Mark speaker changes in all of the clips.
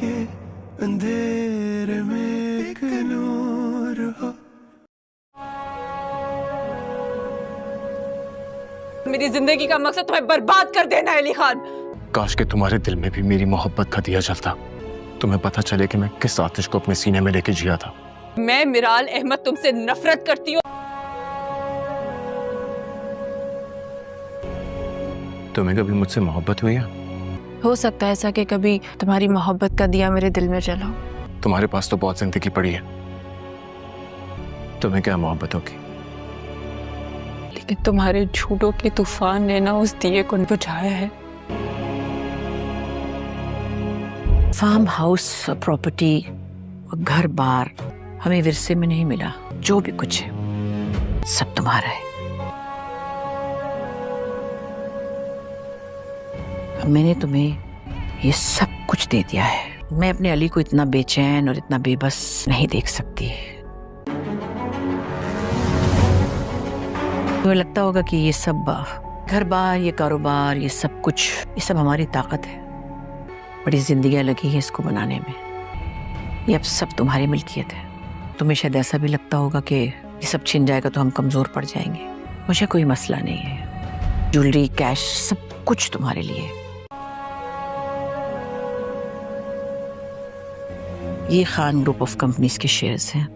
Speaker 1: के अंधेरे में एक नूर हो।
Speaker 2: मेरी जिंदगी का मकसद तुम्हें बर्बाद कर देना है अली खान।
Speaker 3: काश कि तुम्हारे दिल में भी मेरी मोहब्बत का दिया जलता, तुम्हें पता चले कि मैं किस आतिश को अपने सीने में लेके जिया था।
Speaker 2: मैं मिराल अहमद तुमसे नफरत करती हूँ।
Speaker 3: तुम्हें कभी मुझसे मोहब्बत हुई है?
Speaker 4: हो सकता है ऐसा कि कभी तुम्हारी मोहब्बत का दिया मेरे दिल में जला।
Speaker 3: तुम्हारे पास तो बहुत जिंदगी पड़ी है, तुम्हें क्या मोहब्बत होगी?
Speaker 4: लेकिन तुम्हारे झूठों के तूफान ने ना उस दिए को बुझाया है।
Speaker 5: फार्म हाउस, प्रॉपर्टी, घर बार हमें विरसे में नहीं मिला। जो भी कुछ है सब तुम्हारा है। मैंने तुम्हें ये सब कुछ दे दिया है। मैं अपने अली को इतना बेचैन और इतना बेबस नहीं देख सकती। तुम्हें लगता होगा कि ये सब घर बार, ये कारोबार, ये सब कुछ, ये सब हमारी ताकत है। बड़ी जिंदगियां लगी है इसको बनाने में। ये अब सब तुम्हारी मिल्कियत है। तुम्हें शायद ऐसा भी लगता होगा कि ये सब छिन जाएगा तो हम कमजोर पड़ जाएंगे। मुझे कोई मसला नहीं है। ज्वेलरी, कैश, सब कुछ तुम्हारे लिए। ये खान ग्रुप ऑफ कंपनीज के शेयर्स हैं।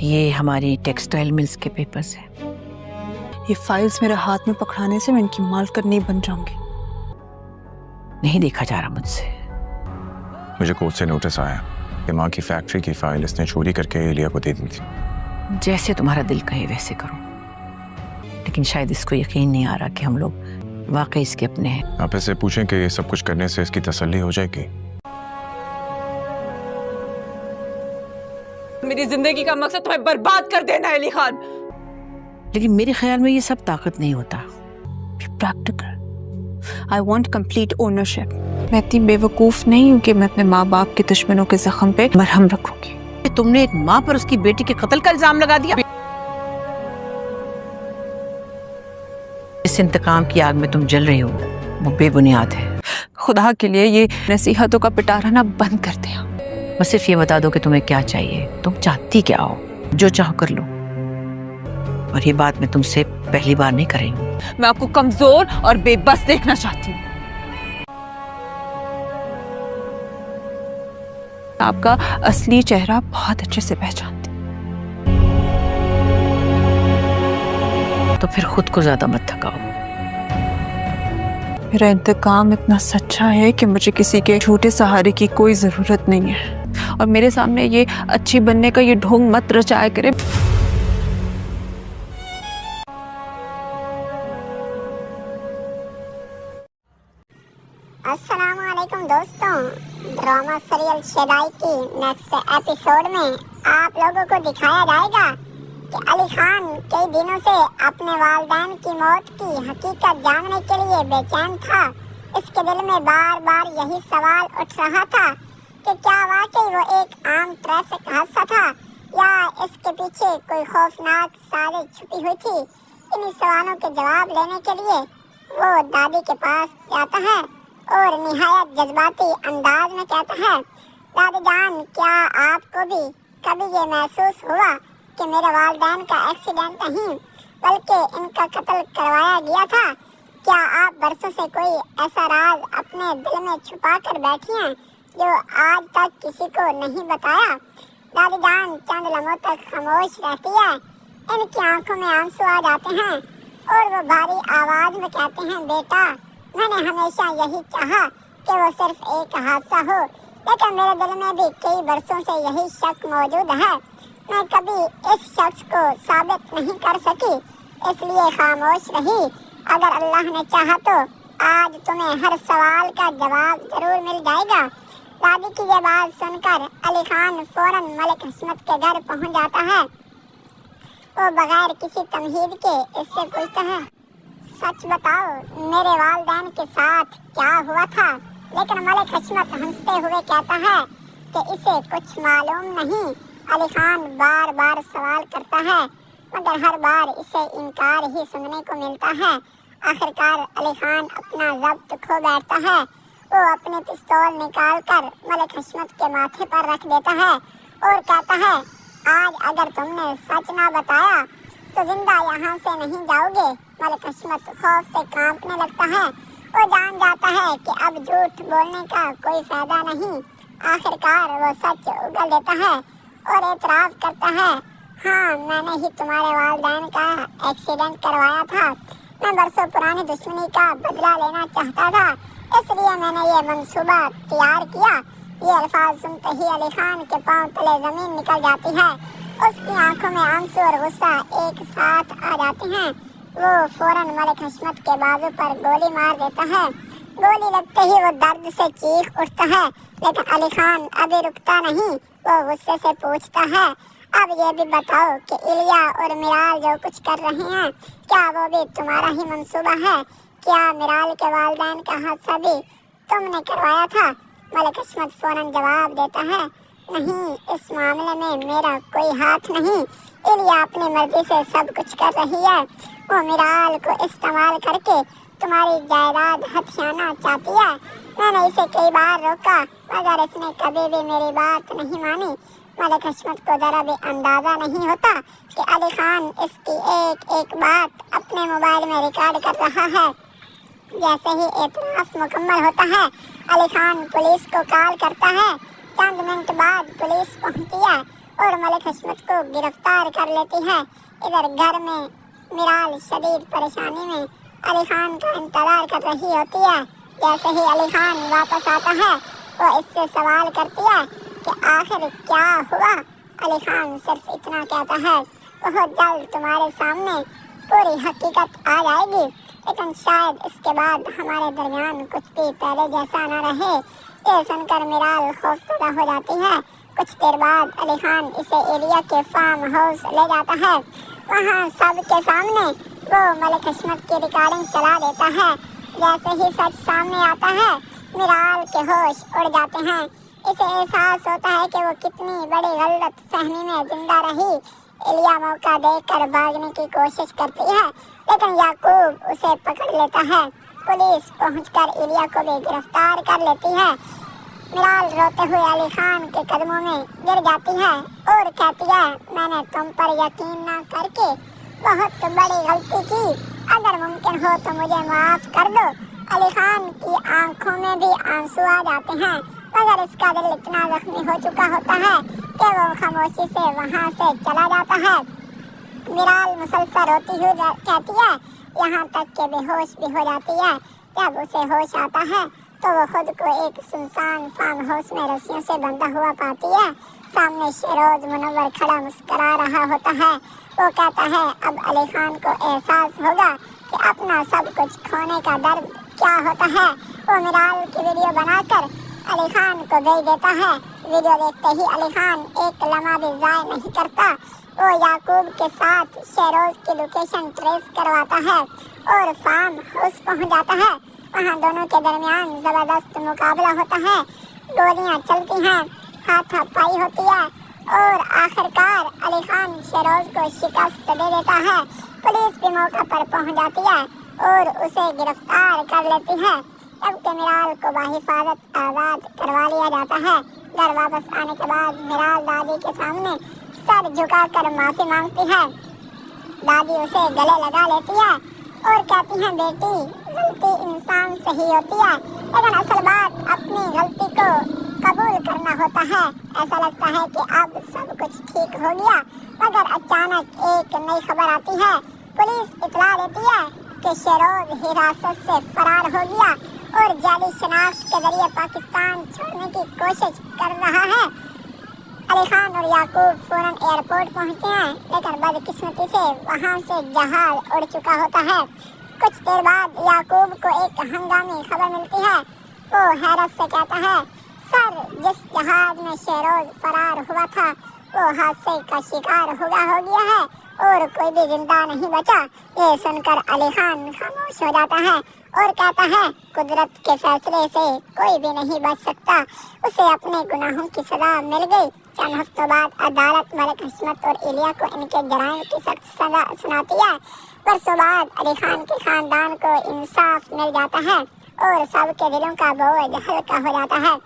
Speaker 5: ये हमारी टेक्सटाइल मिल्स के पेपर्स हैं।
Speaker 6: ये फाइल्स मेरे हाथ में पकड़ाने से मैं इनकी मालकिन नहीं बन जाऊंगी।
Speaker 5: नहीं देखा जा रहा मुझसे।
Speaker 3: मुझे कोर्ट से नोटिस आया कि माँ की फैक्ट्री की फाइल इसने चोरी करके एलिया को दे दी थी।
Speaker 5: जैसे तुम्हारा दिल कहे वैसे करो, लेकिन शायद इसको यकीन नहीं आ रहा कि हम लोग वाकई इसके अपने हैं।
Speaker 3: आप इससे पूछें कि ये सब कुछ करने से इसकी तसल्ली हो जाएगी।
Speaker 2: मेरी जिंदगी का मकसद तुम्हें बर्बाद कर देना है अली खान।
Speaker 5: लेकिन मेरे ख्याल में ये सब ताकत नहीं होता।
Speaker 6: Practical. I want complete ownership. मैं इतनी बेवकूफ नहीं हूँ कि मैं अपने माँ बाप के दुश्मनों के जख्म पे मरहम रखूंगी।
Speaker 5: तुमने एक माँ पर उसकी बेटी के कत्ल का इल्जाम लगा दिया। इस इंतकाम की आग में तुम जल रही हो, वो बेबुनियाद है।
Speaker 6: खुदा के लिए ये नसीहतों का पिटारा ना बंद कर दिया।
Speaker 5: बस सिर्फ ये बता दो कि तुम्हें क्या चाहिए, तुम चाहती क्या हो। जो चाहो कर लो। और ये बात मैं तुमसे पहली बार नहीं कर रही हूँ।
Speaker 2: मैं आपको कमजोर और बेबस देखना चाहती हूँ।
Speaker 6: आपका असली चेहरा बहुत अच्छे से पहचानती।
Speaker 5: तो फिर खुद को ज्यादा मत थकाओ।
Speaker 6: मेरा इंतकाम इतना सच्चा है कि मुझे किसी के झूठे सहारे की कोई जरूरत नहीं है। और मेरे सामने ये अच्छी बनने का ये ढोंग मत रचाया करे।
Speaker 7: अस्सलामुअलैकुम दोस्तों, ड्रामा सीरियल शेदाई की नेक्स्ट एपिसोड में आप लोगों को दिखाया जाएगा कि अली खान कई दिनों से अपने वालिदैन की मौत की हकीकत जानने के लिए बेचैन था। इसके दिल में बार बार यही सवाल उठ रहा था कि क्या वाकई वो एक आम ट्रैफिक हादसा था या इसके पीछे कोई खौफनाक साजिश छुपी हुई थी। इन्हीं सवालों के जवाब लेने के लिए वो दादी के पास जाता है और निहायत जज्बाती अंदाज में कहता है, दादी जान, क्या आपको भी कभी ये महसूस हुआ कि मेरे वालिदैन का एक्सीडेंट नहीं बल्कि इनका कत्ल करवाया गया था? क्या आप बरसों से कोई ऐसा राज अपने दिल में छुपा कर बैठी हैं जो आज तक किसी को नहीं बताया? दादी जान चंद लम्हों तक खामोश रहती है। इनकी आंखों में आंसू आ जाते हैं और वो भारी आवाज में कहते हैं, बेटा, मैंने हमेशा यही चाहा कि वो सिर्फ एक हादसा हो, लेकिन मेरे दिल में भी कई बरसों से यही शक मौजूद है। मैं कभी इस शख्स को साबित नहीं कर सकी, इसलिए खामोश रही। अगर अल्लाह ने चाहा तो आज तुम्हें हर सवाल का जवाब जरूर मिल जाएगा। दादी की ये बात सुनकर अली खान फौरन मलिक हशमत के घर पहुंच जाता है। वो बगैर किसी तमहीद के इससे पूछता है, सच बताओ, मेरे वालिदैन के साथ क्या हुआ था? लेकिन मलिक हशमत हंसते हुए कहता है कि इसे कुछ मालूम नहीं। अली खान बार बार सवाल करता है मगर हर बार इसे इनकार ही सुनने को मिलता है। आखिरकार अली खान अपना ज़ब्त खो बैठता है वो अपने पिस्तौल निकाल कर मलिक हशमत के माथे पर रख देता है और कहता है, आज अगर तुमने सच ना बताया तो जिंदा यहाँ से नहीं जाओगे। मलिक हशमत खौफ से कांपने लगता है। वो जान जाता है कि अब झूठ बोलने का कोई फायदा नहीं। आखिरकार वो सच उगल देता है और एतराफ़ करता है, हाँ मैंने ही तुम्हारे वालिदैन का एक्सीडेंट करवाया था। मैं बरसों पुरानी दुश्मनी का बदला लेना चाहता था, इसलिए मैंने ये मंसूबा तैयार किया। ये अल्फाज सुनते ही अली खान के पांव तले जमीन निकल जाती है। उसकी आंखों में आंसू और गुस्सा एक साथ आ जाते हैं। वो फौरन मलिक हशमत के बाजू पर गोली मार देता है। गोली लगते ही वो दर्द से चीख उठता है, लेकिन अली खान अभी रुकता नहीं। वो गुस्से से पूछता है, अब ये भी बताओ कि इलिया और मिराल जो कुछ कर रहे हैं, क्या वो भी तुम्हारा ही मंसूबा है? क्या मिराल के वालिदैन का हादसा भी तुमने करवाया था? मलिक हशमत फौरन जवाब देता है, नहीं, इस मामले में मेरा कोई हाथ नहीं। इलिया अपनी मर्जी से सब कुछ कर रही है। वो मिराल को इस्तेमाल करके तुम्हारी जायदाद हथियाना चाहती है। मैंने इसे कई बार रोका, मगर इसने कभी भी मेरी बात नहीं मानी। मलिक हशमत को जरा भी अंदाजा नहीं होता कि अली खान इसकी एक एक बात अपने मोबाइल में रिकॉर्ड कर रहा है। जैसे ही एतराफ़ मुकम्मल होता है, अली खान पुलिस को कॉल करता है। चंद मिनट बाद पुलिस पहुंचती है और मलिक हशमत को गिरफ्तार कर लेती है। इधर घर में मिराल शदीद परेशानी में अली खान का इंतजार कर रही होती है। जैसे ही अली खान वापस आता है, वो इससे सवाल करती है कि आखिर क्या हुआ। अली खान सिर्फ इतना कहता है, बहुत जल्द तुम्हारे सामने पूरी हकीकत आ जाएगी, लेकिन शायद इसके बाद हमारे दरमियान कुछ भी पहले जैसा न रहे। ये सुनकर मिराल खौफजदा हो जाती है। कुछ देर बाद अली खान इसे एलिया के फार्म हाउस ले जाता है। वहाँ सब के सामने वो मलिक हशमत की रिकॉर्डिंग चला देता है। जैसे ही सच सामने आता है, मिराल के होश उड़ जाते हैं। इसे एहसास होता है कि वो कितनी बड़ी गलत फहमी में जिंदा रही। एलिया मौका देकर भागने की कोशिश करती है, लेकिन याकूब उसे पकड़ लेता है। पुलिस पहुंचकर एलिया को भी गिरफ्तार कर लेती है। मिराल रोते हुए अली खान के कदमों में गिर जाती है और कहती है, मैंने तुम पर यकीन न करके बहुत बड़ी गलती की। अगर मुमकिन हो तो मुझे माफ कर दो। अली खान की आंखों में भी आंसू आ जाते हैं, मगर इसका दिल इतना जख्मी हो चुका होता है कि वो खामोशी से वहाँ से चला जाता है। मिराल मुसलसल रोती हुई कहती है, यहाँ तक के बेहोश भी हो जाती है। जब उसे होश आता है तो वो खुद को एक सुनसान फार्म हाउस में रस्सियों से बंधा हुआ पाती है। सामने शेरोज मुनव्वर खड़ा मुस्कुरा रहा होता है। वो कहता है, अब अली खान को एहसास होगा कि अपना सब कुछ खोने का दर्द क्या होता है। वो मिराल की वीडियो बनाकर अली खान को भेज देता है। वीडियो देखते ही अली खान एक लम्हा भी ज़ाया नहीं करता। वो याकूब के साथ शेरोज की लोकेशन ट्रेस करवाता है और फार्म हाउस पहुंच जाता है। वहाँ दोनों के दरमियान जबरदस्त मुकाबला होता है। गोलियाँ चलती हैं, हाथापाई होती है और आखिरकार अली खान शेरोज को शिकस्त दे देता है। पुलिस भी मौका पर पहुंच जाती है और उसे गिरफ्तार कर लेती है। जबकि मिराल को बाहिफाजत आज़ाद करवा लिया जाता है। घर वापस आने के बाद मिराल दादी के सामने सर झुकाकर माफी मांगती है। दादी उसे गले लगा लेती है और कहती है, बेटी गलती इंसान से ही होती है, लेकिन असल बात अपनी गलती को कबूल करना होता है। ऐसा लगता है कि अब सब कुछ ठीक हो गया, मगर अचानक एक नई खबर आती है। पुलिस इतला देती है कि शेरोज हिरासत से फरार हो गया और जाली शनाख्त के जरिए पाकिस्तान छोड़ने की कोशिश कर रहा है। अली खान और याकूब फौरन एयरपोर्ट पहुंचते हैं, लेकिन बदकिस्मती से वहां से जहाज उड़ चुका होता है। कुछ देर बाद याकूब को एक हंगामी खबर मिलती है। वो हैरत से कहता है, सर, जिस जहाज में शेरोज फरार हुआ था वो हादसे का शिकार हो गया है और कोई भी जिंदा नहीं बचा। ये सुनकर अली खान खामोश हो जाता है और कहता है, कुदरत के फैसले से कोई भी नहीं बच सकता। उसे अपने गुनाहों की सजा मिल गई। चंद हफ्तों बाद अदालत मलिक हशमत और इलिया को इनके जराइम की सख्त सजा सुनाती है। बरसों बाद अली खान के खानदान को इंसाफ मिल जाता है और सबके दिलों का बोझ हल्का हो जाता है।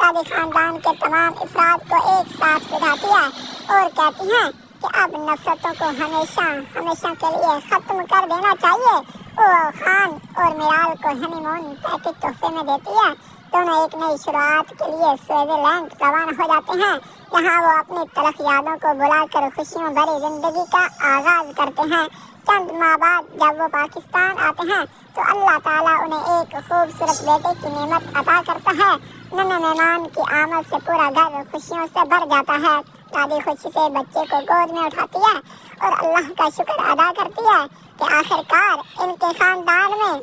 Speaker 7: दादी खानदान के तमाम अफराद को एक साथ बिठाती है और कहती हैं कि अब नफरतों को हमेशा हमेशा के लिए खत्म कर देना चाहिए। वो खान और मिराल को हनीमून पैकेज तोहफे में देती है। दोनों एक नई शुरुआत के लिए स्विट्जरलैंड रवाना हो जाते हैं, जहाँ वो अपनी तलख यादों को बुलाकर खुशियों भरी जिंदगी का आगाज करते हैं। चंद माह बाद जब वो पाकिस्तान आते हैं तो अल्लाह ताला उन्हें एक खूबसूरत बेटे की नेमत अता करता है। नन्हे मेहमान की आमद से पूरा घर खुशियों से भर जाता है। दादी खुशी से बच्चे को गोद में उठाती है और अल्लाह का शुक्र अदा करती है कि आखिरकार इनके खानदान में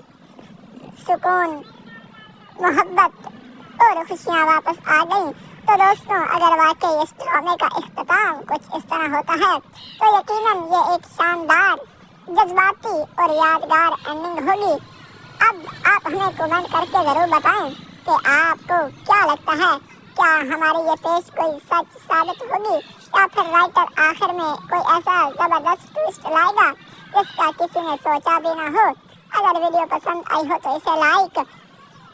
Speaker 7: सुकून, मोहब्बत और खुशियाँ वापस आ गई। तो दोस्तों, अगर वाकई इस ड्रामे का इख्तिताम कुछ इस तरह होता है तो यकीनन ये एक शानदार, जज्बाती और यादगार एंडिंग होगी। अब आप हमें कमेंट करके ज़रूर बताएं कि आपको क्या लगता है, क्या हमारी ये पेश कोई सच साबित होगी या फिर राइटर आखिर में कोई ऐसा ज़बरदस्त ट्विस्ट लाएगा जिसका किसी ने सोचा भी ना हो। अगर वीडियो पसंद आई हो तो इसे लाइक,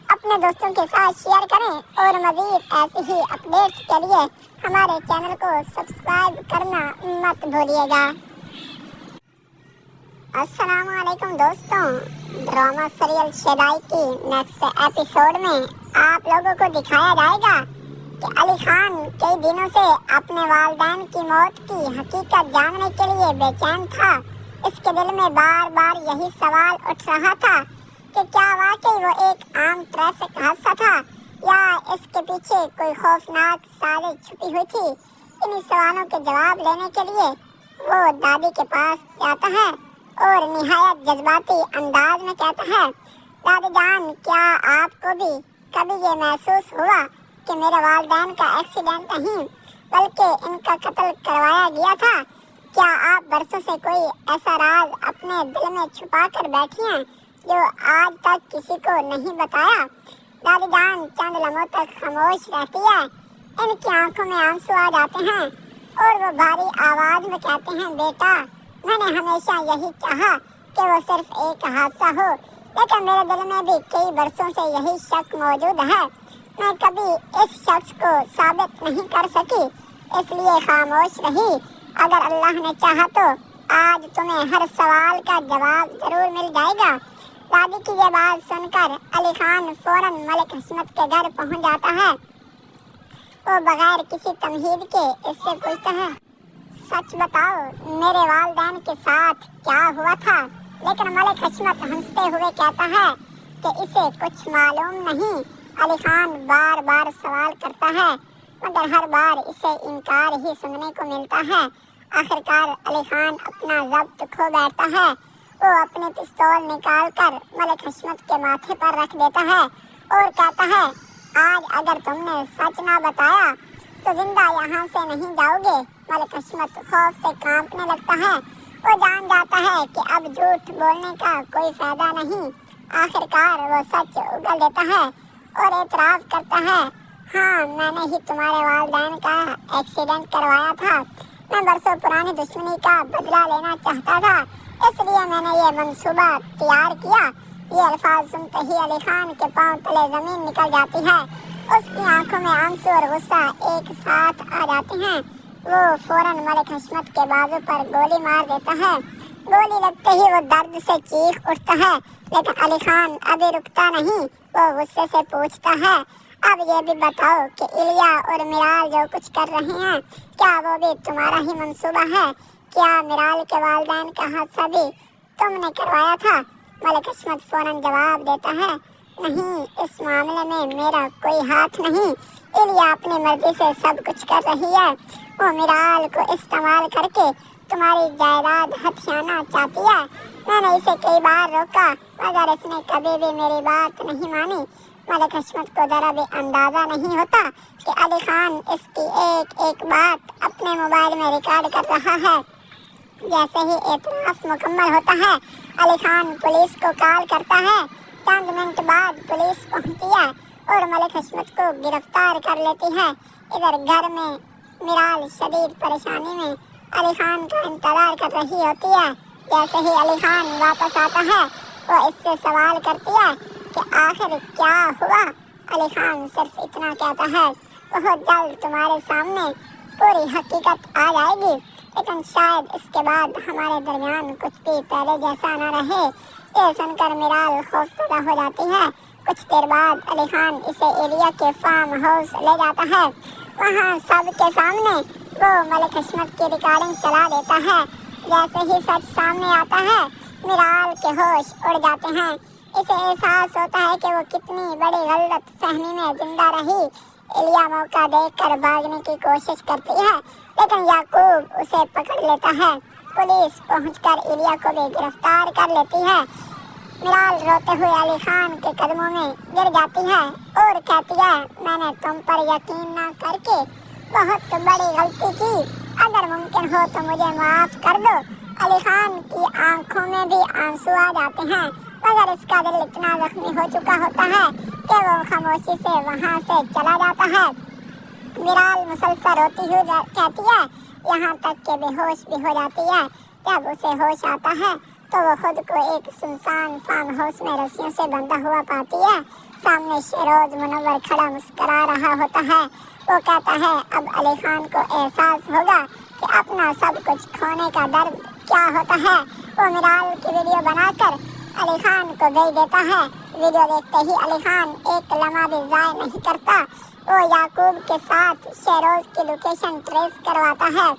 Speaker 7: अपने दोस्तों के साथ शेयर करें और मज़ीद ऐसी ही अपडेट्स के लिए हमारे चैनल को सब्सक्राइब करना मत भूलिएगा। अस्सलाम वालेकुम दोस्तों, ड्रामा सीरियल शेदाई की नेक्स्ट एपिसोड में आप लोगों को दिखाया जाएगा कि अली खान कई दिनों से अपने वालिदैन की मौत की हकीकत जानने के लिए बेचैन था। इसके दिल में बार बार यही सवाल उठ रहा था कि क्या वाकई वो एक आम ट्रैफिक हादसा था या इसके पीछे कोई खौफनाक साजिश छुपी हुई थी। इन्हीं सवालों के जवाब लेने के लिए वो दादी के पास जाता है और निहायत जज्बाती अंदाज में कहता है, दादी जान, क्या आपको भी कभी ये महसूस हुआ कि मेरे वालिदैन का एक्सीडेंट नहीं बल्कि इनका कत्ल करवाया गया था? क्या आप बरसों से कोई ऐसा राज अपने दिल में छुपा कर बैठी हैं जो आज तक किसी को नहीं बताया? दादी जान चंद लम्हों तक खामोश रहती है। इनकी आंखों में आंसू आ जाते हैं और वो भारी आवाज में कहते हैं, बेटा, मैंने हमेशा यही चाहा कि वो सिर्फ एक हादसा हो, लेकिन मेरे दिल में भी कई बरसों से यही शक मौजूद है। मैं कभी इस शख्स को साबित नहीं कर सकी, इसलिए खामोश रही। अगर अल्लाह ने चाहा तो आज तुम्हें हर सवाल का जवाब जरूर मिल जाएगा। दादी की ये बात सुनकर अली खान फौरन मलिक हशमत के घर पहुंच जाता है। वो बगैर किसी तमहीद के इससे पूछता है, सच बताओ, मेरे वालिदैन के साथ क्या हुआ था? लेकिन मलिक हशमत हंसते हुए कहता है कि इसे कुछ मालूम नहीं। अली खान बार बार सवाल करता है मगर हर बार इसे इनकार ही सुनने को मिलता है। आखिरकार अली खान अपना ज़ब्त खो बैठता है। वो अपनी पिस्तौल निकालकर मलिक हशमत के माथे पर रख देता है और कहता है, आज अगर तुमने सच ना बताया तो जिंदा यहाँ से नहीं जाओगे। मलिक हशमत खौफ से कांपने लगता है। वो जान जाता है कि अब झूठ बोलने का कोई फायदा नहीं। आखिरकार वो सच उगल देता है और एतराफ़ करता है, हाँ, मैंने ही तुम्हारे वालिदैन का एक्सीडेंट करवाया था। मैं बरसों पुरानी दुश्मनी का बदला लेना चाहता था, इसलिए मैंने ये मंसूबा तैयार किया। ये अल्फाज सुनते ही अली खान के पांव तले जमीन निकल जाती है। उसकी आंखों में आंसू और गुस्सा एक साथ आ जाते हैं। वो फौरन मलिक हशमत के बाजू पर गोली मार देता है। गोली लगते ही वो दर्द से चीख उठता है, लेकिन अली खान अभी रुकता नहीं। वो गुस्से से पूछता है, अब ये भी बताओ कि इलिया और मिराल जो कुछ कर रहे हैं, क्या वो भी तुम्हारा ही मंसूबा है? क्या मिराल के वालिदैन का हादसा भी तुमने करवाया था? मलिक हशमत फौरन जवाब देता है, नहीं, इस मामले में मेरा कोई हाथ नहीं। इलिया अपनी मर्जी से सब कुछ कर रही है। वो मिराल को इस्तेमाल करके तुम्हारी जायदाद हथियाना चाहती है। मैंने इसे कई बार रोका मगर इसने कभी भी मेरी बात नहीं मानी। मलिक हशमत को जरा भी अंदाज़ा नहीं होता कि अली खान इसकी एक एक बात अपने मोबाइल में रिकॉर्ड कर रहा है। जैसे ही एतराफ़ मुकम्मल होता है, अली खान पुलिस को कॉल करता है। चंद मिनट बाद पुलिस पहुंचती है और मलिक हशमत को गिरफ्तार कर लेती है। इधर घर में मिराल शदीद परेशानी में अली खान का इंतजार कर रही होती है। जैसे ही अली खान वापस आता है, वो इससे सवाल करती है कि आखिर क्या हुआ। अली खान सिर्फ इतना कहता है, बहुत जल्द तुम्हारे सामने पूरी हकीकत आ जाएगी, लेकिन शायद इसके बाद हमारे दरमियान कुछ भी पहले जैसा न रहे। ये सुनकर मिराल खौफजदा हो जाती है। कुछ देर बाद अली खान इसे एलिया के फार्म हाउस ले जाता है। वहाँ सबके सामने वो मलिक हशमत की रिकॉर्डिंग चला देता है। जैसे ही सच सामने आता है, मिराल के होश उड़ जाते हैं। इसे एहसास होता है कि वो कितनी बड़ी गलत फहमी में जिंदा रही। एलिया मौका देखकर भागने की कोशिश करती है, लेकिन याकूब उसे पकड़ लेता है। पुलिस पहुंचकर एलिया को भी गिरफ्तार कर लेती है। मिराल रोते हुए अली खान के कदमों में गिर जाती है और कहती है, मैंने तुम पर यकीन न करके बहुत बड़ी गलती की। अगर मुमकिन हो तो मुझे माफ कर दो। अली खान की आंखों में भी आंसू आ जाते हैं, मगर इसका दिल इतना जख्मी हो चुका होता है कि वो खामोशी से वहाँ से चला जाता है। मिराल मुसलसल रोती हुई कहती है, यहाँ तक के बेहोश भी हो जाती है। जब उसे होश आता है तो वो खुद को एक सुनसान फार्म हाउस में रस्सियों से बंधा हुआ पाती है। सामने शेरोज मुनव्वर खड़ा मुस्कुरा रहा होता है। वो कहता है, अब अली खान को एहसास होगा कि अपना सब कुछ खोने का दर्द क्या होता है। वो मिराल की वीडियो बनाकर अली खान को भेज देता है। वीडियो देखते ही अली खान एक लम्हा भी ज़ाय नहीं करता। वो याकूब के साथ शेरोज की लोकेशन ट्रेस करवाता है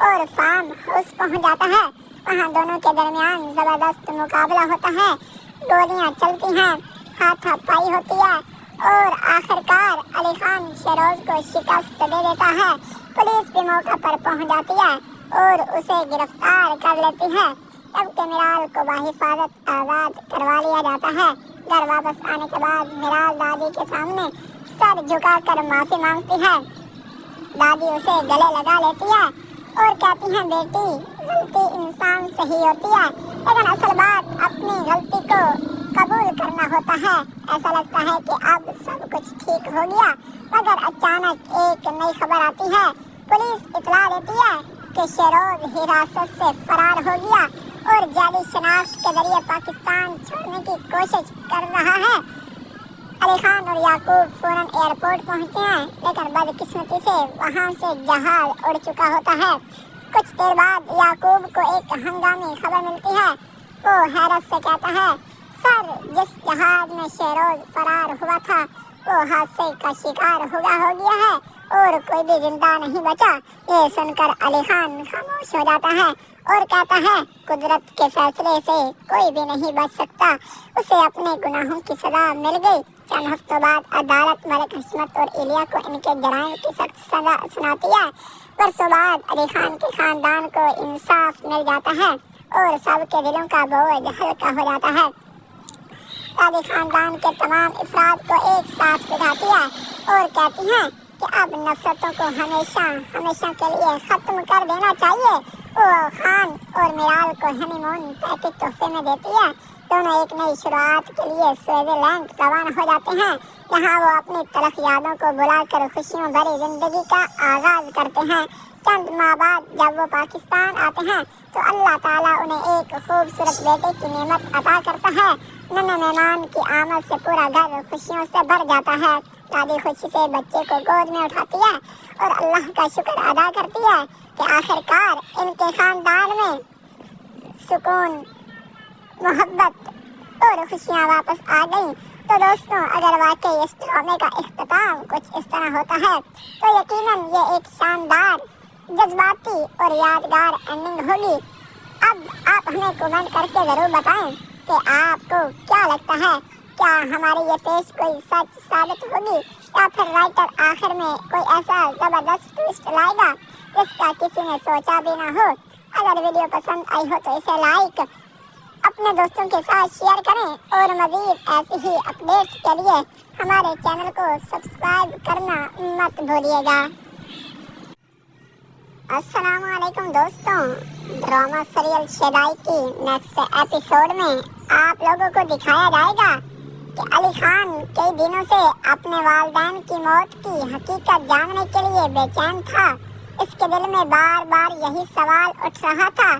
Speaker 7: और फार्म हाउस पहुंच जाता है। वहाँ दोनों के दरमियान जबरदस्त मुकाबला होता है। गोलियाँ चलती हैं, हाथापाई होती है और आखिरकार अली खान शेरोज को शिकस्त दे देता है। पुलिस भी मौका पर पहुंच जाती है और उसे गिरफ्तार कर लेती है। जबकि मिराल को बाहिफाजत आज़ाद करवा लिया जाता है। घर वापस आने के बाद मिराल दादी के सामने सर झुकाकर माफी मांगती है। दादी उसे गले लगा लेती है और कहती है, बेटी, गलती इंसान से ही होती है, लेकिन असल बात अपनी गलती को कबूल करना होता है। ऐसा लगता है कि अब सब कुछ ठीक हो गया, मगर अचानक एक नई खबर आती है। पुलिस इतला देती है कि शेरोज हिरासत से फरार हो गया और जाली शनाख्त के जरिए पाकिस्तान छोड़ने की कोशिश कर रहा है। अली खान और याकूब फौरन एयरपोर्ट पहुंचते हैं, लेकिन बदकिस्मती से वहां से जहाज उड़ चुका होता है। कुछ देर बाद याकूब को एक हंगामी खबर मिलती है। वो हैरत से कहता है, सर, जिस जहाज में शेरोज फरार हुआ था वो हादसे का शिकार हो गया है और कोई भी जिंदा नहीं बचा। ये सुनकर अली खान खामोश हो जाता है और कहता है, कुदरत के फैसले से कोई भी नहीं बच सकता। उसे अपने गुनाहों की सजा मिल गई। चंद हफ्तों बाद अदालत मलिक हशमत और एलिया को इनके जराइम की सख्त सजा सुनाती है। बरसों बाद अली खान के खानदान को इंसाफ मिल जाता है और सबके दिलों का बोझ हल्का हो जाता है। दादी खानदान के तमाम अफराद को एक साथ बिठाती है और कहती हैं कि अब नफरतों को हमेशा के लिए ख़त्म कर देना चाहिए। वो खान और मिराल को हनीमून पैकेज तोहफे में देती है। दोनों एक नई शुरुआत के लिए स्विट्जरलैंड रवाना हो जाते हैं, जहाँ वो अपनी तलख यादों को बुलाकर खुशियों भरी जिंदगी का आगाज करते हैं। चंद माह बाद जब वो पाकिस्तान आते हैं तो अल्लाह ताला उन्हें एक खूबसूरत बेटे की नेमत अता करता है। नन्हे मेहमान की आमद से पूरा घर खुशियों से भर जाता है। दादी खुशी से बच्चे को गोद में उठाती है और अल्लाह का शुक्र अदा करती है कि आखिरकार इनके खानदान में सुकून, मोहब्बत और खुशियाँ वापस आ गई। तो दोस्तों, अगर वाकई इस ड्रामे का इख्तिताम कुछ इस तरह होता है तो यकीनन ये एक शानदार, जज्बाती और यादगार एंडिंग होगी। अब आप हमें कमेंट करके ज़रूर बताएं कि आपको क्या लगता है। क्या हमारी ये पेश कोई सच साबित होगी या फिर राइटर आखिर में कोई ऐसा ज़बरदस्त ट्विस्ट लाएगा जिसका किसी ने सोचा भी ना हो। अगर वीडियो पसंद आई हो तो इसे लाइक, अपने दोस्तों के साथ शेयर करें और मज़ीद ऐसी ही अपडेट्स के लिए हमारे चैनल को सब्सक्राइब करना मत भूलिएगा। अस्सलामुअलैकुम दोस्तों, ड्रामा सीरियल शेदाई की नेक्स्ट एपिसोड में आप लोगों को दिखाया जाएगा कि अली खान कई दिनों से अपने वालिदैन की मौत की हकीकत जानने के लिए बेचैन था। इसके दिल में बार बार यही सवाल उठ रहा था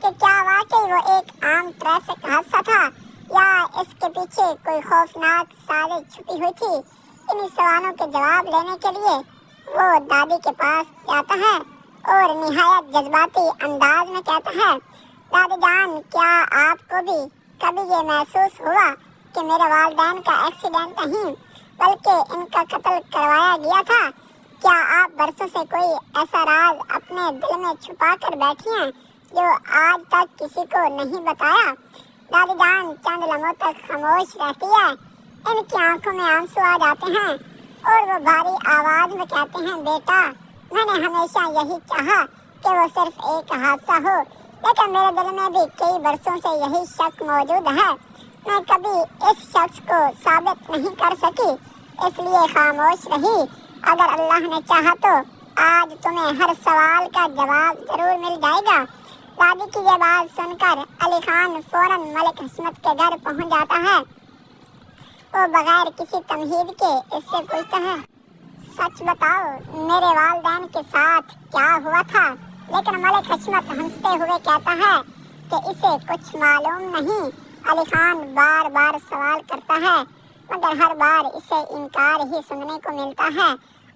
Speaker 7: कि क्या वाकई वो एक आम ट्रैफिक हादसा था या इसके पीछे कोई खौफनाक साजिश छुपी हुई थी। इन्हीं सवालों के जवाब लेने के लिए वो दादी के पास जाता है और निहायत जज्बाती अंदाज में कहता है, दादी जान, क्या आपको भी कभी ये महसूस हुआ कि मेरे वालिदैन का एक्सीडेंट नहीं बल्कि इनका कत्ल करवाया गया था? क्या आप बरसों से कोई ऐसा राज अपने दिल में छुपा कर बैठी हैं जो आज तक किसी को नहीं बताया? दादी जान चंद लम्हों तक खामोश रहती है। इनकी आंखों में आंसू आ जाते हैं और वो भारी आवाज में कहते हैं, बेटा, मैंने हमेशा यही चाहा कि वो सिर्फ एक हादसा हो, लेकिन मेरे दिल में भी कई बरसों से यही शक मौजूद है। मैं कभी इस शख्स को साबित नहीं कर सकी, इसलिए खामोश रही। अगर अल्लाह ने चाहा तो आज तुम्हें हर सवाल का जवाब जरूर मिल जाएगा। दादी की ये बात सुनकर अली खान फौरन मलिक हशमत के घर पहुंच जाता है। वो बगैर किसी तमहीद के इससे पूछता है, सच बताओ, मेरे वालिदैन के साथ क्या हुआ था? लेकिन मलिक हशमत हंसते हुए कहता है कि इसे कुछ मालूम नहीं। अली खान बार बार सवाल करता है मगर हर बार इसे इनकार ही सुनने को मिलता है।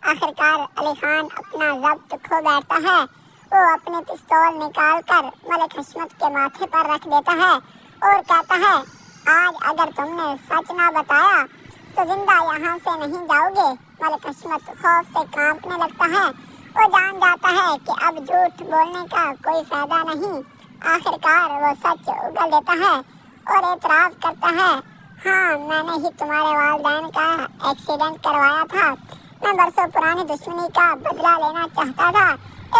Speaker 7: आखिरकार अली खान अपना जब्त खो बैठता है। वो अपने पिस्तौल निकालकर मलिक हशमत के माथे पर रख देता है और कहता है, आज अगर तुमने सच ना बताया तो जिंदा यहाँ से नहीं जाओगे। मलिक हशमत खौफ से कांपने लगता है। वो जान जाता है कि अब झूठ बोलने का कोई फायदा नहीं। आखिरकार वो सच उगल देता है और एतराफ़ करता है, हाँ, मैंने ही तुम्हारे वालिदैन का एक्सीडेंट करवाया था। मैं बरसों पुरानी दुश्मनी का बदला लेना चाहता था,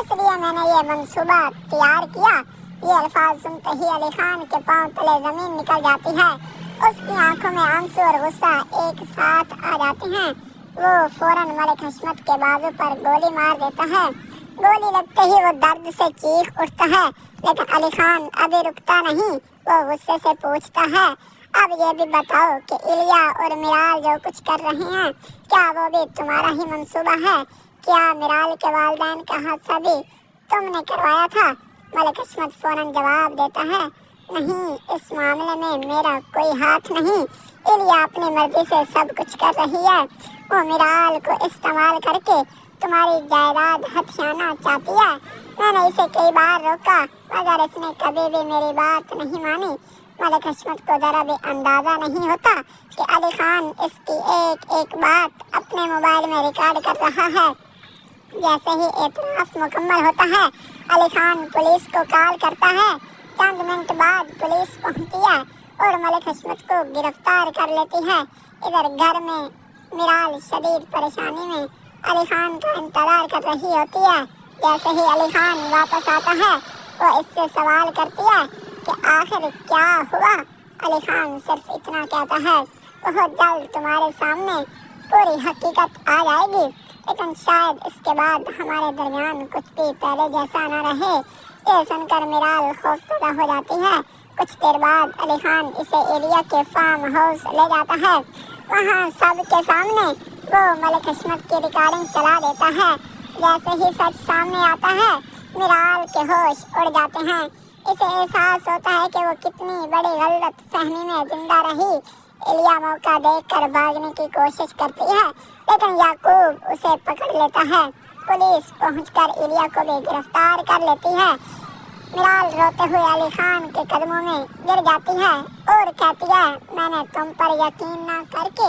Speaker 7: इसलिए मैंने ये मंसूबा तैयार किया। ये अल्फाज सुनते ही अली खान के पांव तले जमीन निकल जाती है। उसकी आंखों में आंसू और गुस्सा एक साथ आ जाते हैं। वो फौरन मलिक हशमत के बाजू पर गोली मार देता है। गोली लगते ही वो दर्द से चीख उठता है, लेकिन अली खान अभी रुकता नहीं। वो गुस्से से पूछता है, अब ये भी बताओ कि इलिया और मिराल जो कुछ कर रहे हैं, क्या वो भी तुम्हारा ही मंसूबा है? क्या मिराल के वालिदैन का हादसा भी तुमने करवाया था? मलिक हशमत फौरन जवाब देता है, नहीं, इस मामले में मेरा कोई हाथ नहीं। इलिया अपनी मर्जी से सब कुछ कर रही है। वो मिराल को इस्तेमाल करके तुम्हारी जायदाद हथियाना चाहती है। मैंने इसे कई बार रोका मगर इसने कभी भी मेरी बात नहीं मानी। मलिक हशमत को जरा भी अंदाजा नहीं होता कि अली खान इसकी एक एक बात अपने मोबाइल में रिकॉर्ड कर रहा है। जैसे ही एतराफ़ मुकम्मल होता है, अली खान पुलिस को कॉल करता है। चंद मिनट बाद पुलिस पहुंचती है और मलिक हशमत को गिरफ्तार कर लेती है। इधर घर में मिराल शदीद परेशानी में अली खान का इंतजार कर रही होती है। जैसे ही अली खान वापस आता है, वो इससे सवाल करती है कि आखिर क्या हुआ। अली खान सिर्फ इतना कहता है, बहुत जल्द तुम्हारे सामने पूरी हकीकत आ जाएगी, लेकिन शायद इसके बाद हमारे दरमियान कुछ भी पहले जैसा न रहे। ये सुनकर मिराल खौफजदा हो जाती है। कुछ देर बाद अली खान इसे एलिया के फार्म हाउस ले जाता है। वहाँ सबके सामने वो मलिक हशमत की रिकॉर्डिंग चला देता है। जैसे ही सच सामने आता है, मिराल के होश उड़ जाते हैं। इसे एहसास होता है कि वो कितनी बड़ी गलत फहमी में जिंदा रही। एलिया मौका देखकर भागने की कोशिश करती है, लेकिन याकूब उसे पकड़ लेता है। पुलिस पहुंचकर एलिया को भी गिरफ्तार कर लेती है। मिराल रोते हुए अली खान के कदमों में गिर जाती है और कहती है, मैंने तुम पर यकीन न करके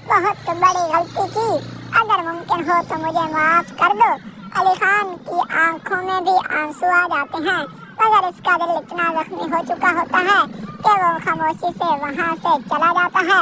Speaker 7: बहुत बड़ी गलती की। अगर मुमकिन हो तो मुझे माफ कर दो। अली खान की आंखों में भी आंसू आ जाते हैं, मगर इसका दिल इतना जख्मी हो चुका होता है कि वो खामोशी से वहाँ से चला जाता है।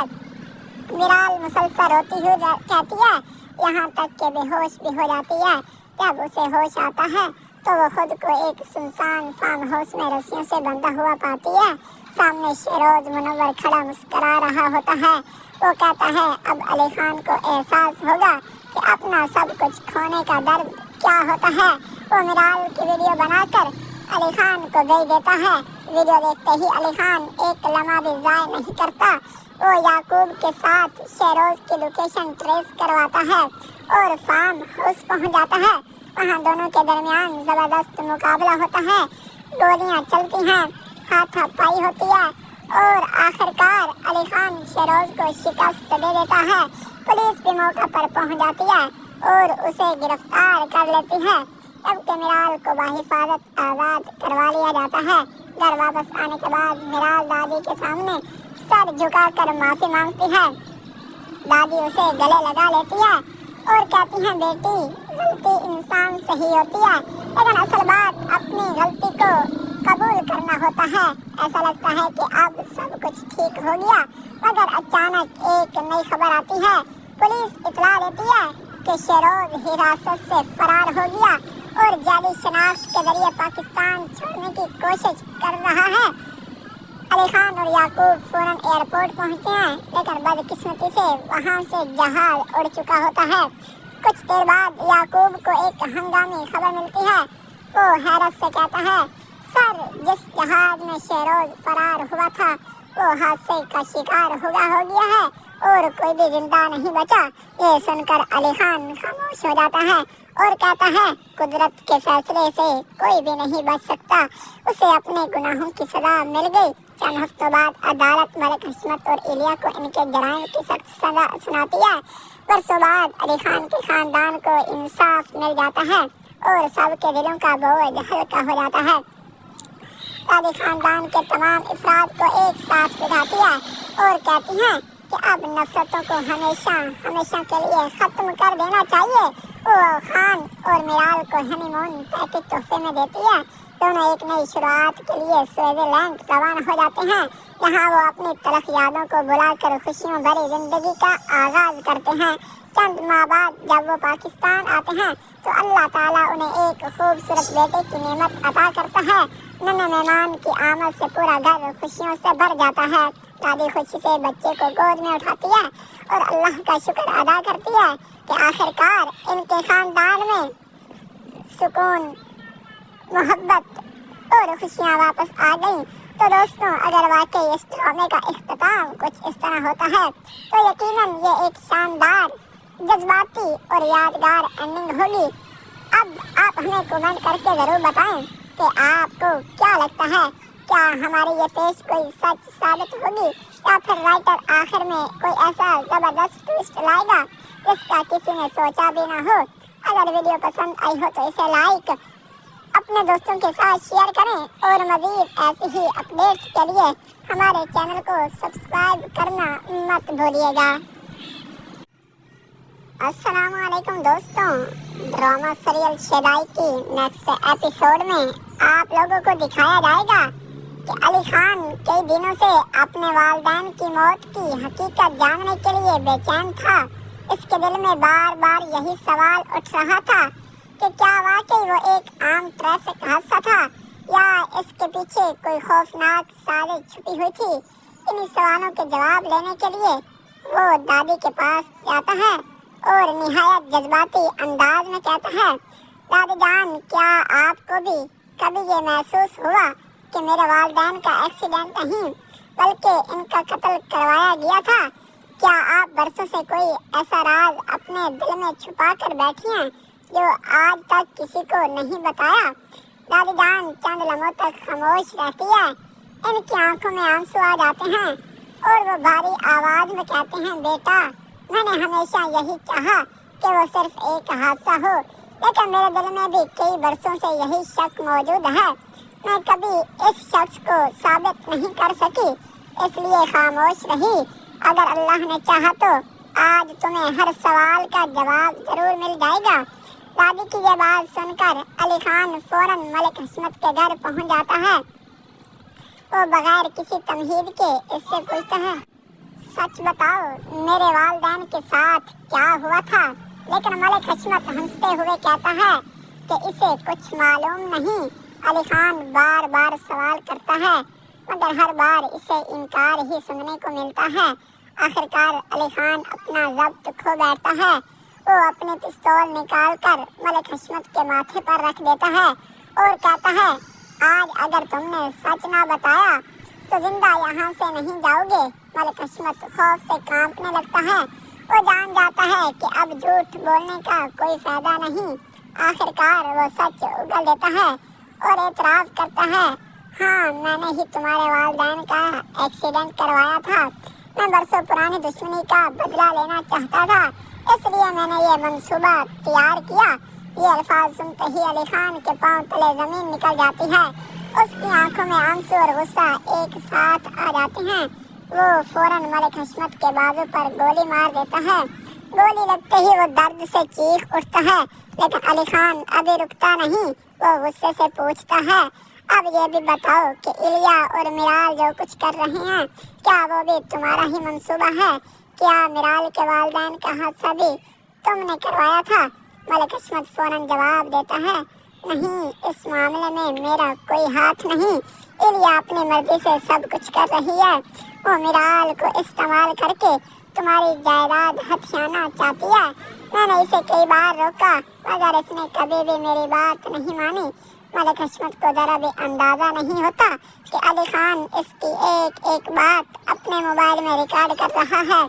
Speaker 7: मिराल मुसलसल रोती हुई कहती है, यहाँ तक के बेहोश भी हो जाती है। जब उसे होश आता है तो वो खुद को एक सुनसान फार्म हाउस में रस्सियों से बंधा हुआ पाती है। सामने शेरोज मुनव्वर खड़ा मुस्करा रहा होता है। वो कहता है, अब अली खान को एहसास होगा कि अपना सब कुछ खोने का दर्द क्या होता है। वो मिराल की वीडियो बनाकर अली खान को भेज देता है। वीडियो देखते ही अली खान एक लम्हा भी ज़ाय नहीं करता। वो याकूब के साथ शेरोज की लोकेशन ट्रेस करवाता है और फार्म हाउस पहुंच जाता है। वहाँ दोनों के दरमियान जबरदस्त मुकाबला होता है। गोलियाँ चलती हैं, हाथापाई होती है और आखिरकार अली खान शेरोज को शिकस्त दे देता है। पुलिस भी मौका पर पहुंच जाती है और उसे गिरफ्तार कर लेती है। तब मिराल को बाहिफाजत आज़ाद करवा लिया जाता है। घर वापस आने के बाद मिराल दादी के सामने सर झुकाकर माफी मांगती है। दादी उसे गले लगा लेती है और कहती है, बेटी गलती इंसान से ही होती है, लेकिन असल बात अपनी गलती को कबूल करना होता है। ऐसा लगता है कि अब सब कुछ ठीक हो गया, मगर अचानक एक नई खबर आती है। पुलिस इतला देती है कि शेरोज हिरासत से फरार हो गया और जाली शनाख्त के जरिए पाकिस्तान छोड़ने की कोशिश कर रहा है। अली खान और याकूब फौरन एयरपोर्ट पहुंचते हैं, लेकिन बदकिस्मती से वहां से जहाज उड़ चुका होता है। कुछ देर बाद याकूब को एक हंगामी खबर मिलती है। वो हैरत से कहता है, सर जिस जहाज में शेरोज फरार हुआ था वो हादसे का शिकार हो गया है और कोई भी जिंदा नहीं बचा। ये सुनकर अली खान खामोश हो जाता है और कहता है, कुदरत के फैसले से कोई भी नहीं बच सकता। उसे अपने गुनाहों की सजा मिल गई। चंद हफ्तों बाद अदालत मलिक हशमत और इलिया को इनके जराइम की सख्त सजा सुनाती है। बरसों बाद अली खान के खानदान को इंसाफ मिल जाता है और सबके दिलों का बोझ हल्का हो जाता है। दादी खानदान के तमाम अफराद को एक साथ बिठाती है और कहती हैं कि अब नफरतों को हमेशा के लिए खत्म कर देना चाहिए। वो खान और मिराल को हनीमून पैकेज तोहफे में देती है। दोनों एक नई शुरुआत के लिए स्विट्जरलैंड रवाना हो जाते हैं। यहाँ वो अपनी तलख यादों को बुलाकर खुशियों भरी जिंदगी का आगाज करते हैं। चंद माह बाद जब वो पाकिस्तान आते हैं तो अल्लाह ताला उन्हें एक खूबसूरत बेटे की नेमत अता करता है। नन्हे मेहमान की आमद से पूरा घर खुशियों से भर जाता है। दादी खुशी से बच्चे को गोद में उठाती है और अल्लाह का शुक्र अदा करती है कि आखिरकार इनके खानदान में सुकून, मोहब्बत और खुशियाँ वापस आ गई। तो दोस्तों, अगर वाकई इस ड्रामे का इख्तिताम कुछ इस तरह होता है तो यकीनन ये एक शानदार, जज्बाती और यादगार एंडिंग होगी। अब आप हमें कमेंट करके ज़रूर बताएं कि आपको क्या लगता है। क्या हमारी ये पेश कोई सच साबित होगी या फिर राइटर आखिर में कोई ऐसा ज़बरदस्त ट्विस्ट लाएगा जिसका किसी ने सोचा भी ना हो। अगर वीडियो पसंद आई हो तो इसे लाइक, अपने दोस्तों के साथ शेयर करें और मज़ीद ऐसी ही अपडेट्स के लिए हमारे चैनल को सब्सक्राइब करना मत भूलिएगा। अस्सलाम वालेकुम दोस्तों, ड्रामा सीरियल शेदाई की नेक्स्ट एपिसोड में आप लोगों को दिखाया जाएगा कि अली खान कई दिनों से अपने वालिदैन की मौत की हकीकत जानने के लिए बेचैन था। इसके दिल में बार बार यही सवाल उठ रहा था कि क्या वाकई वो एक आम ट्रैफिक हादसा था या इसके पीछे कोई खौफनाक साजिश छुपी हुई थी। इन्हीं सवालों के जवाब लेने के लिए वो दादी के पास जाता है और निहायत जज्बाती अंदाज में कहता है, दादी जान, क्या आपको भी कभी ये महसूस हुआ कि मेरे वालिदैन का एक्सीडेंट नहीं बल्कि इनका कत्ल करवाया गया था? क्या आप बरसों से कोई ऐसा राज अपने दिल में छुपा कर बैठी हैं जो आज तक किसी को नहीं बताया? दादी जान चंद लम्हों तक खामोश रहती है। इनकी आंखों में आंसू आ जाते हैं और वो भारी आवाज में कहते हैं, बेटा मैंने हमेशा यही चाहा कि वो सिर्फ एक हादसा हो, लेकिन मेरे दिल में भी कई बरसों से यही शक मौजूद है। मैं कभी इस शख्स को साबित नहीं कर सकी, इसलिए खामोश रही। अगर अल्लाह ने चाहा तो आज तुम्हें हर सवाल का जवाब जरूर मिल जाएगा। दादी की ये बात सुनकर अली खान फौरन मलिक हशमत के घर पहुंच जाता है। वो बगैर किसी तमहीद के इससे पूछता है, सच बताओ मेरे वालिदैन के साथ क्या हुआ था? लेकिन मलिक हशमत हंसते हुए कहता है कि इसे कुछ मालूम नहीं। अली खान बार बार सवाल करता है मगर हर बार इसे इनकार ही सुनने को मिलता है। आखिरकार अली खान अपना ज़ब्त खो बैठता है। वो अपनी पिस्तौल निकालकर मलिक हशमत के माथे पर रख देता है और कहता है, आज अगर तुमने सच ना बताया तो जिंदा यहाँ से नहीं जाओगे। मलिक हशमत खौफ से कांपने लगता है। वो जान जाता है कि अब झूठ बोलने का कोई फायदा नहीं। आखिरकार वो सच उगल देता है और एतराफ़ करता है, हाँ, मैंने ही तुम्हारे वालिदैन का एक्सीडेंट करवाया था। मैं बरसों पुरानी दुश्मनी का बदला लेना चाहता था, इसलिए मैंने ये मंसूबा तैयार किया। ये अल्फाज सुनते ही अली खान के पांव तले जमीन निकल जाती है। उसकी आंखों में आंसू और गुस्सा एक साथ आ जाते हैं। वो फौरन मलिक हशमत के बाजू पर गोली मार देता है। गोली लगते ही वो दर्द से चीख उठता है, लेकिन अली खान अभी रुकता नहीं। वो गुस्से से पूछता है, अब ये भी बताओ कि इलिया और मिराल जो कुछ कर रहे हैं, क्या वो भी तुम्हारा ही मंसूबा है? क्या मिराल के वालिदैन का हादसा भी तुमने करवाया था? मलिक हशमत फौरन जवाब देता है, नहीं, इस मामले में मेरा कोई हाथ नहीं। इलिया अपनी मर्जी से सब कुछ कर रही है। वो मिराल को इस्तेमाल करके तुम्हारी जायदाद हथियाना चाहती है। मैंने इसे कई बार रोका, मगर इसने कभी भी मेरी बात नहीं मानी। मलिक हशमत को जरा भी अंदाजा नहीं होता कि अली खान इसकी एक एक बात अपने मोबाइल में रिकॉर्ड कर रहा है।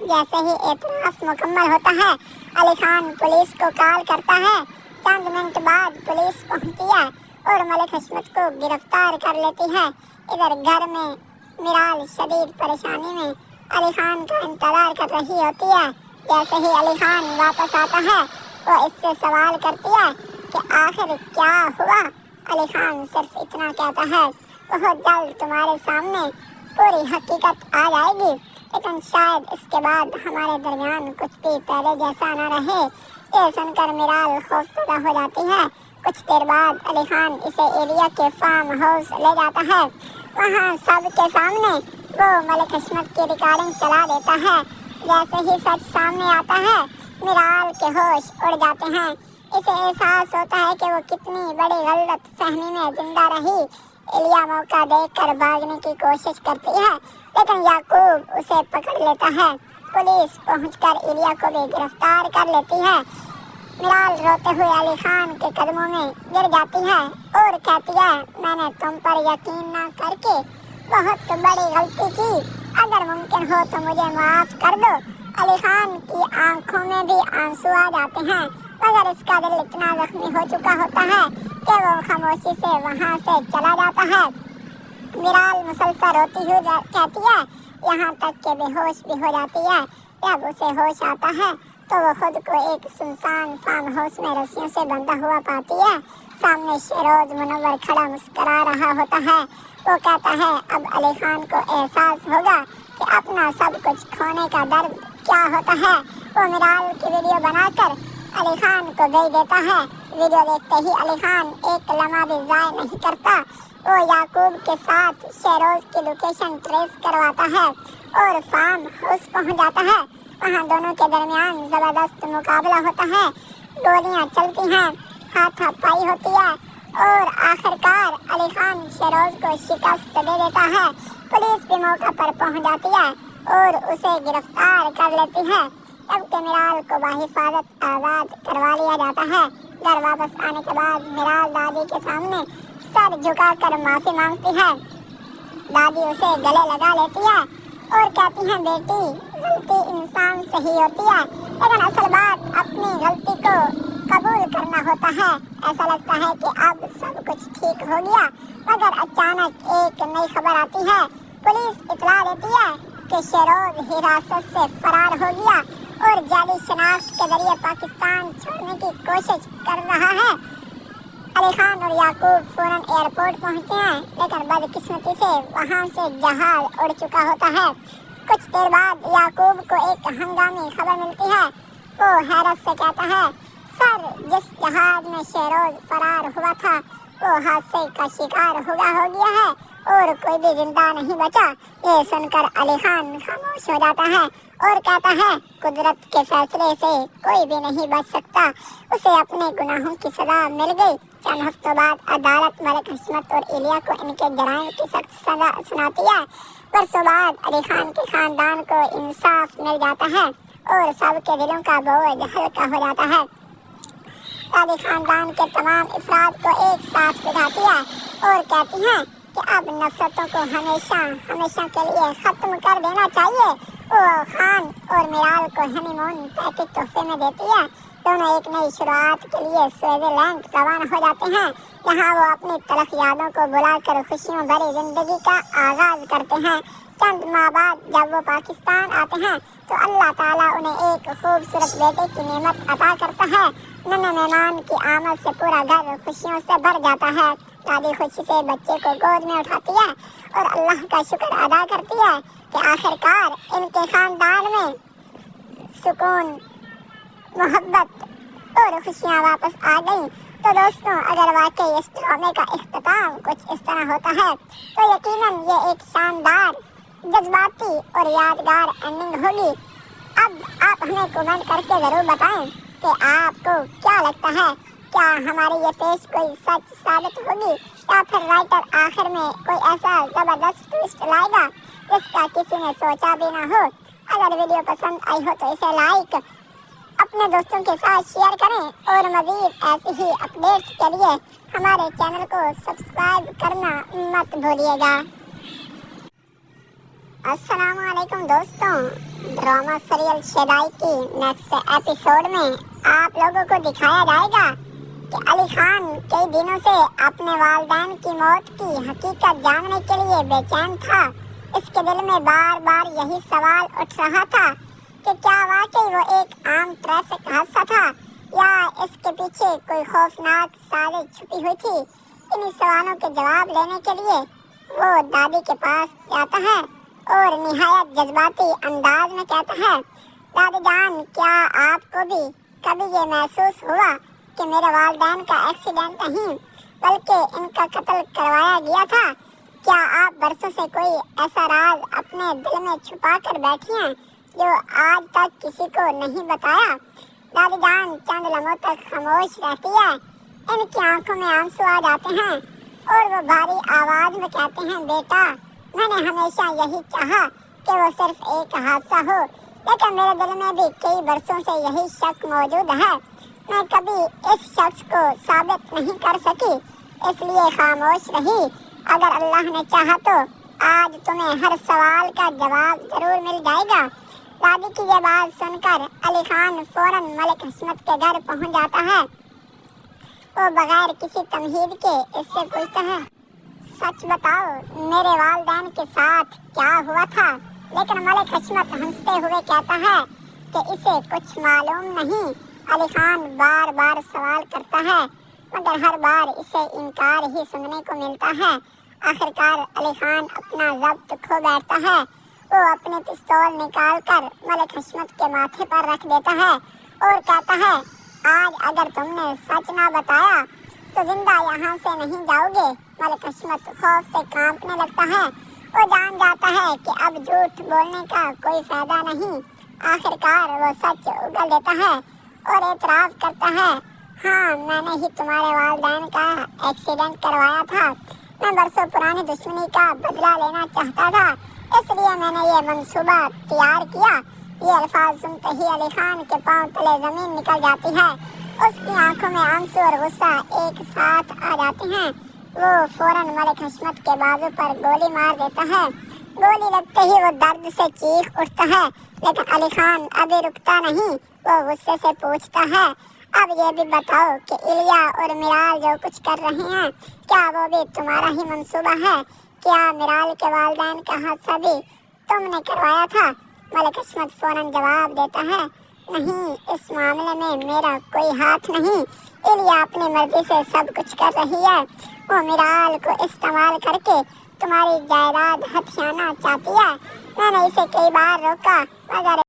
Speaker 7: जैसे ही एतराफ मुकम्मल होता है, अली खान पुलिस को कॉल करता है। चंद मिनट बाद पुलिस पहुंचती है और मलिक हशमत को गिरफ्तार कर लेती है। इधर घर में मिराल शदीद परेशानी में अली खान का इंतजार कर रही होती है। जैसे ही अली खान वापस आता है, वो इससे सवाल करती है कि आखिर क्या हुआ। अली खान सिर्फ इतना कहता है, बहुत जल्द तुम्हारे सामने पूरी हकीकत आ जाएगी, लेकिन शायद इसके बाद हमारे दरमियान कुछ भी पहले जैसा न रहे। ये सुनकर मिराल खौफजदा हो जाती है। कुछ देर बाद अली खान इसे एलिया के फार्म हाउस ले जाता है। वहाँ सबके सामने वो मलिक हशमत की रिकॉर्डिंग चला देता है। जैसे ही सच सामने आता है, मिराल के होश उड़ जाते हैं। इसे एहसास होता है कि वो कितनी बड़ी गलत फहमी में जिंदा रही। एलिया मौका देखकर भागने की कोशिश करती है, लेकिन याकूब उसे पकड़ लेता है। पुलिस पहुंचकर एलिया को भी गिरफ्तार कर लेती है। मिराल रोते हुए अली खान के कदमों में गिर जाती है और कहती है, मैंने तुम पर यकीन न करके बहुत बड़ी गलती की। अगर मुमकिन हो तो मुझे माफ कर दो। अली खान की आंखों में भी आंसू आ जाते हैं, मगर इसका दिल इतना जख्मी हो चुका होता है कि वो खामोशी से वहाँ से चला जाता है। मिराल मुसलसल रोती हुई कहती है, यहाँ तक के बेहोश भी हो जाती है। जब उसे होश आता है तो वो खुद को एक सुनसान फार्म हाउस में रस्सियों से बंधा हुआ पाती है। सामने शेरोज मुनव्वर खड़ा मुस्करा रहा होता है। वो कहता है, अब अली खान को एहसास होगा कि अपना सब कुछ खोने का दर्द क्या होता है। वो मिराल की वीडियो बनाकर अली खान को भेज देता है। वीडियो देखते ही अली खान एक लम्हा भी ज़ाया नहीं करता। वो याकूब के साथ शेरोज की लोकेशन ट्रेस करवाता है और फार्म हाउस पहुंच जाता है। वहाँ दोनों के दरमियान जबरदस्त मुकाबला होता है। गोलियाँ चलती हैं, हाथापाई होती है और आखिरकार अली खान शेरोज को शिकस्त दे देता है। पुलिस भी मौका पर पहुंच जाती है और उसे गिरफ्तार कर लेती है। जबकि मिराल को बाहिफाजत आज़ाद करवा लिया जाता है। घर वापस आने के बाद मिराल दादी के सामने सर झुकाकर माफी मांगती है। दादी उसे गले लगा लेती है और कहती है, बेटी, गलती इंसान से ही होती है, लेकिन असल बात अपनी गलती को कबूल करना होता है। ऐसा लगता है कि अब सब कुछ ठीक हो गया, मगर अचानक एक नई खबर आती है। पुलिस इतला देती है कि शेरोज हिरासत से फरार हो गया और जाली शनाख्त के जरिए पाकिस्तान छोड़ने की कोशिश कर रहा है। अली खान और याकूब फौरन एयरपोर्ट पहुंचते हैं, लेकिन बदकिस्मती से वहां से जहाज उड़ चुका होता है। कुछ देर बाद याकूब को एक हंगामी खबर मिलती है। वो हैरत से कहता है, सर, जिस जहाज में शेरोज फरार हुआ था वो हादसे का शिकार हो गया है और कोई भी जिंदा नहीं बचा। ये सुनकर अली खान खामोश हो जाता है और कहता है, कुदरत के फैसले से कोई भी नहीं बच सकता। उसे अपने गुनाहों की सजा मिल गई। चंद हफ्तों बाद अदालत मलिक हशमत और इलिया को इनके जराइम की सख्त सजा सुनाती है। बरसों बाद अली खान के खानदान को इंसाफ मिल जाता है और सबके दिलों का बोझ हल्का हो जाता है। दादी खानदान के तमाम अफराद को एक साथ बिठाती है और कहती हैं कि अब नफरतों को हमेशा के लिए खत्म कर देना चाहिए। वो खान और मिराल को हनीमून पैकेज तोहफे में देती है। दोनों एक नई शुरुआत के लिए स्विट्जरलैंड रवाना हो जाते हैं, जहां वो अपनी तलख यादों को भुलाकर खुशियों भरी जिंदगी का आगाज करते हैं। चंद माह बाद जब वो पाकिस्तान आते हैं तो अल्लाह ताला उन्हें एक खूबसूरत बेटे की नेमत अता करता है। नन्हे मेहमान की आमद से पूरा घर खुशियों से भर जाता है। दादी खुशी से बच्चे को गोद में उठाती है और अल्लाह का शुक्र अदा करती है कि आखिरकार इनके खानदान में सुकून, मोहब्बत और खुशियाँ वापस आ गई। तो दोस्तों, अगर वाकई इस ड्रामे का इख्तिताम कुछ इस तरह होता है तो यकीनन ये एक शानदार, जज्बाती और यादगार एंडिंग होगी। अब आप हमें कमेंट करके ज़रूर बताएं कि आपको क्या लगता है, क्या हमारी ये पेश कोई सच साबित होगी या फिर राइटर आखिर में कोई ऐसा ज़बरदस्त ट्विस्ट लाएगा जिसका किसी ने सोचा भी ना हो। अगर वीडियो पसंद आई हो तो इसे लाइक, अपने दोस्तों के साथ शेयर करें और मज़ीद ऐसी ही अपडेट्स के लिए हमारे चैनल को सब्सक्राइब करना मत भूलिएगा। अस्सलाम वालेकुम दोस्तों, ड्रामा सीरियल शेदाई की नेक्स्ट एपिसोड में आप लोगों को दिखाया जाएगा कि अली खान कई दिनों से अपने वालिदैन की मौत की हकीकत जानने के लिए बेचैन था। इसके दिल में बार बार यही सवाल उठ रहा था कि क्या वाकई वो एक आम ट्रैफिक हादसा था या इसके पीछे कोई खौफनाक साजिश छुपी हुई थी। इन्हीं सवालों के जवाब लेने के लिए वो दादी के पास जाता है और निहायत जज्बाती अंदाज में कहता है, दादी जान, क्या आपको भी कभी ये महसूस हुआ कि मेरे वालिदैन का एक्सीडेंट नहीं बल्कि इनका कत्ल करवाया गया था? क्या आप बरसों से कोई ऐसा राज अपने दिल में छुपा कर बैठी हैं जो आज तक किसी को नहीं बताया? दादी जान चंद लम्हों तक खामोश रहती है। इनकी आंखों में आंसू आ जाते हैं और वो भारी आवाज में कहते हैं, बेटा, मैंने हमेशा यही चाहा कि वो सिर्फ एक हादसा हो, लेकिन मेरे दिल में भी कई बरसों से यही शक मौजूद है। मैं कभी इस शख्स को साबित नहीं कर सकी, इसलिए खामोश रही। अगर अल्लाह ने चाहा तो आज तुम्हें हर सवाल का जवाब जरूर मिल जाएगा। दादी की ये बात सुनकर अली खान फौरन मलिक हशमत के घर पहुंच जाता है। वो बगैर किसी तमहीद के इससे पूछता है, सच बताओ, मेरे वालिदैन के साथ क्या हुआ था? लेकिन मलिक हशमत हंसते हुए कहता है कि इसे कुछ मालूम नहीं। अली खान बार बार सवाल करता है मगर हर बार इसे इनकार ही सुनने को मिलता है। आखिरकार अली खान अपना ज़ब्त खो बैठता है। वो अपने पिस्तौल निकालकर मलिक हशमत के माथे पर रख देता है और कहता है, आज अगर तुमने सच ना बताया तो जिंदा यहाँ से नहीं जाओगे। मलिक हशमत खौफ से कांपने लगता है। वो जान जाता है कि अब झूठ बोलने का कोई फायदा नहीं। आखिरकार वो सच उगल देता है और एतराफ़ करता है, हाँ, मैंने ही तुम्हारे वालिदैन का एक्सीडेंट करवाया था। मैं बरसों पुरानी दुश्मनी का बदला लेना चाहता था, इसलिए मैंने ये मंसूबा तैयार किया। ये अल्फाज सुनते ही अली खान के पांव तले जमीन निकल जाती है। उसकी आंखों में आंसू और गुस्सा एक साथ आ जाते हैं। वो फौरन मलिक हशमत के बाजू पर गोली मार देता है। गोली लगते ही वो दर्द से चीख उठता है, लेकिन अली खान अभी रुकता नहीं। वो गुस्से से पूछता है, अब ये भी बताओ कि इलिया और मिराल जो कुछ कर रहे हैं, क्या वो भी तुम्हारा ही मंसूबा है? क्या मिराल के वालिदैन का हादसा भी तुमने करवाया था? मलिक हशमत फौरन जवाब देता है, नहीं, इस मामले में मेरा कोई हाथ नहीं। इलिया अपनी मर्जी से सब कुछ कर रही है। वो मिराल को इस्तेमाल करके तुम्हारी जायदाद हथियाना चाहती है। मैंने इसे कई बार रोका मगर